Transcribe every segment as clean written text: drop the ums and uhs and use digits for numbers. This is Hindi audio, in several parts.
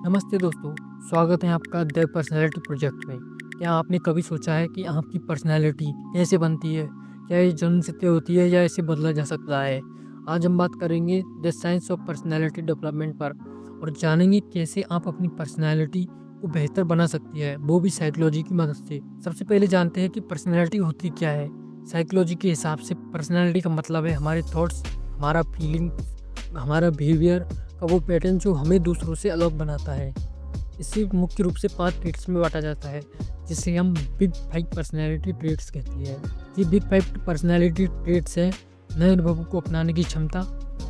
नमस्ते दोस्तों, स्वागत है आपका द पर्सनैलिटी प्रोजेक्ट में। क्या आपने कभी सोचा है कि आपकी पर्सनैलिटी कैसे बनती है? क्या ये जन्म से तय होती है या इसे बदला जा सकता है? आज हम बात करेंगे the science of personality development पर और जानेंगे कैसे आप अपनी पर्सनैलिटी को बेहतर बना सकती है, वो भी साइकोलॉजी की मदद से। सबसे पहले जानते हैं कि पर्सनैलिटी होती क्या है। साइकोलॉजी के हिसाब से पर्सनैलिटी का मतलब है हमारे थॉट्स, हमारा फीलिंग्स, हमारा बिहेवियर का वो पैटर्न जो हमें दूसरों से अलग बनाता है। इसे मुख्य रूप से 5 ट्रेट्स में बांटा जाता है, जिसे हम बिग 5 पर्सनैलिटी ट्रेट्स कहते हैं। ये बिग 5 पर्सनैलिटी ट्रेट्स हैं: नए अनुभवों को अपनाने की क्षमता,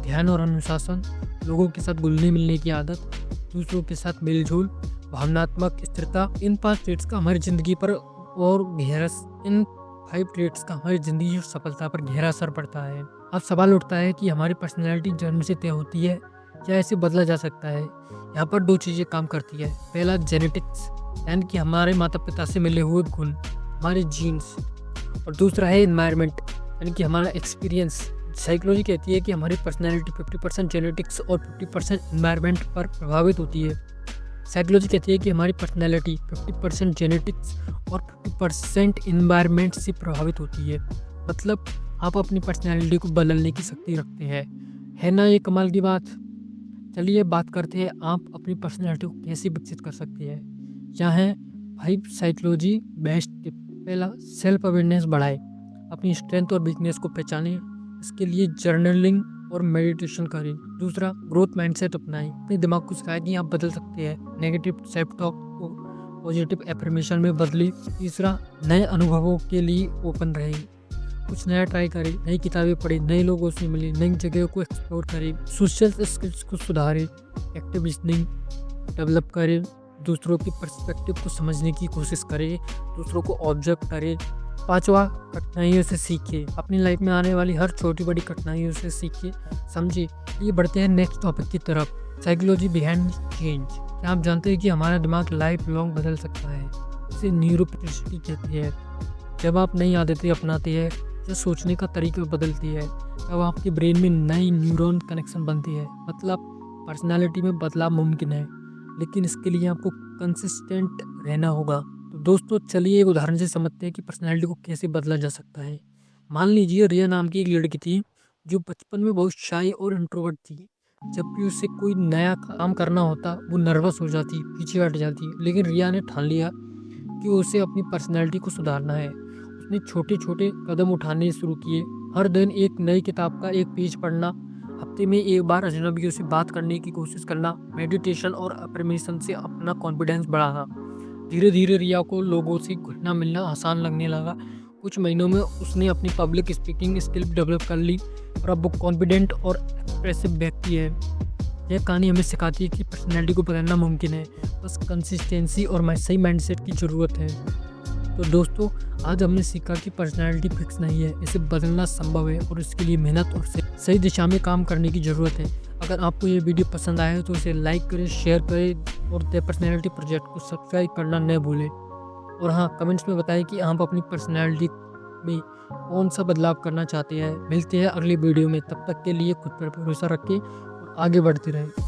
ध्यान और अनुशासन, लोगों के साथ घुलने मिलने की आदत, दूसरों के साथ मेलजोल, भावनात्मक स्थिरता। इन 5 ट्रेट्स का हमारी ज़िंदगी पर और गहरा इन 5 ट्रेट्स का हमारी ज़िंदगी और सफलता पर गहरा असर पड़ता है। अब सवाल उठता है कि हमारी पर्सनैलिटी जन्म से तय होती है या इसे बदला जा सकता है। यहाँ पर 2 चीज़ें काम करती है। पहला जेनेटिक्स, यानी कि हमारे माता पिता से मिले हुए गुण, हमारे जीन्स, और दूसरा है एनवायरनमेंट, यानी कि हमारा एक्सपीरियंस। साइकोलॉजी कहती है कि हमारी पर्सनैलिटी 50% जेनेटिक्स और 50% एनवायरनमेंट पर प्रभावित होती है। साइकोलॉजी कहती है कि हमारी पर्सनैलिटी 50% जेनेटिक्स और 50% एनवायरनमेंट से प्रभावित होती है। मतलब आप अपनी पर्सनैलिटी को बदलने की शक्ति रखते हैं। है ना ये कमाल की बात? चलिए बात करते हैं आप अपनी पर्सनैलिटी को कैसे विकसित कर सकते हैं। यहाँ है 5 साइकोलॉजी बेस्ट टिप। पहला, सेल्फ अवेयरनेस बढ़ाए, अपनी स्ट्रेंथ और वीकनेस को पहचानें। इसके लिए जर्नलिंग और मेडिटेशन करें। दूसरा, ग्रोथ माइंडसेट अपनाएं, अपने दिमाग को सिखाएं कि आप बदल सकते हैं। नेगेटिव सेल्फ टॉक को पॉजिटिव एफर्मेशन में बदलें। तीसरा, नए अनुभवों के लिए ओपन रहें, कुछ नया ट्राई करें, नई किताबें पढ़ें, नए लोगों से मिलें, नई जगहों को एक्सप्लोर करें, सोशल स्किल्स को सुधारें, एक्टिव लिसनिंग डेवलप करें, दूसरों की पर्सपेक्टिव को समझने की कोशिश करें, दूसरों को ऑब्जर्व करें। पांचवा, कठिनाइयों से सीखें, अपनी लाइफ में आने वाली हर छोटी बड़ी कठिनाइयों से सीखें, समझिए। ये बढ़ते हैं नेक्स्ट टॉपिक की तरफ, साइकोलॉजी बिहाइंड चेंज। क्या आप जानते हैं कि हमारा दिमाग लाइफ लॉन्ग बदल सकता है? इसे न्यूरोप्लास्टिसिटी कहते हैं। जब आप नई आदतें अपनाते हैं या सोचने का तरीका बदलती है, तब आपके ब्रेन में नई न्यूरॉन कनेक्शन बनती है। मतलब पर्सनालिटी में बदलाव मुमकिन है, लेकिन इसके लिए आपको कंसिस्टेंट रहना होगा। तो दोस्तों चलिए एक उदाहरण से समझते हैं कि पर्सनालिटी को कैसे बदला जा सकता है। मान लीजिए रिया नाम की एक लड़की थी जो बचपन में बहुत शाय और इंट्रोवर्ट थी। जब भी उसे कोई नया काम करना होता वो नर्वस हो जाती, पीछे हट जाती। लेकिन रिया ने ठान लिया कि उसे अपनी पर्सनालिटी को सुधारना है। उसने छोटे छोटे कदम उठाने शुरू किए। हर दिन एक नई किताब का एक पेज पढ़ना, हफ्ते में एक बार अजनबियों से बात करने की कोशिश करना, मेडिटेशन और अफर्मेशन से अपना कॉन्फिडेंस बढ़ाना। धीरे धीरे रिया को लोगों से घुलना मिलना आसान लगने लगा। कुछ महीनों में उसने अपनी पब्लिक स्पीकिंग स्किल डेवलप कर ली और अब वो कॉन्फिडेंट और एक्सप्रेसिव व्यक्ति है। यह कहानी हमें सिखाती है कि पर्सनैलिटी को बदलना मुमकिन है, बस कंसिस्टेंसी और सही माइंडसेट की ज़रूरत है। तो दोस्तों आज हमने सीखा कि पर्सनैलिटी फिक्स नहीं है, इसे बदलना संभव है और इसके लिए मेहनत और सही दिशा में काम करने की ज़रूरत है। अगर आपको ये वीडियो पसंद आया तो इसे लाइक करें, शेयर करें और द पर्सनैलिटी प्रोजेक्ट को सब्सक्राइब करना न भूलें। और हाँ, कमेंट्स में बताएं कि आप अपनी पर्सनैलिटी में कौन सा बदलाव करना चाहते हैं। मिलते हैं अगली वीडियो में, तब तक के लिए खुद पर भरोसा रखें और आगे बढ़ते रहें।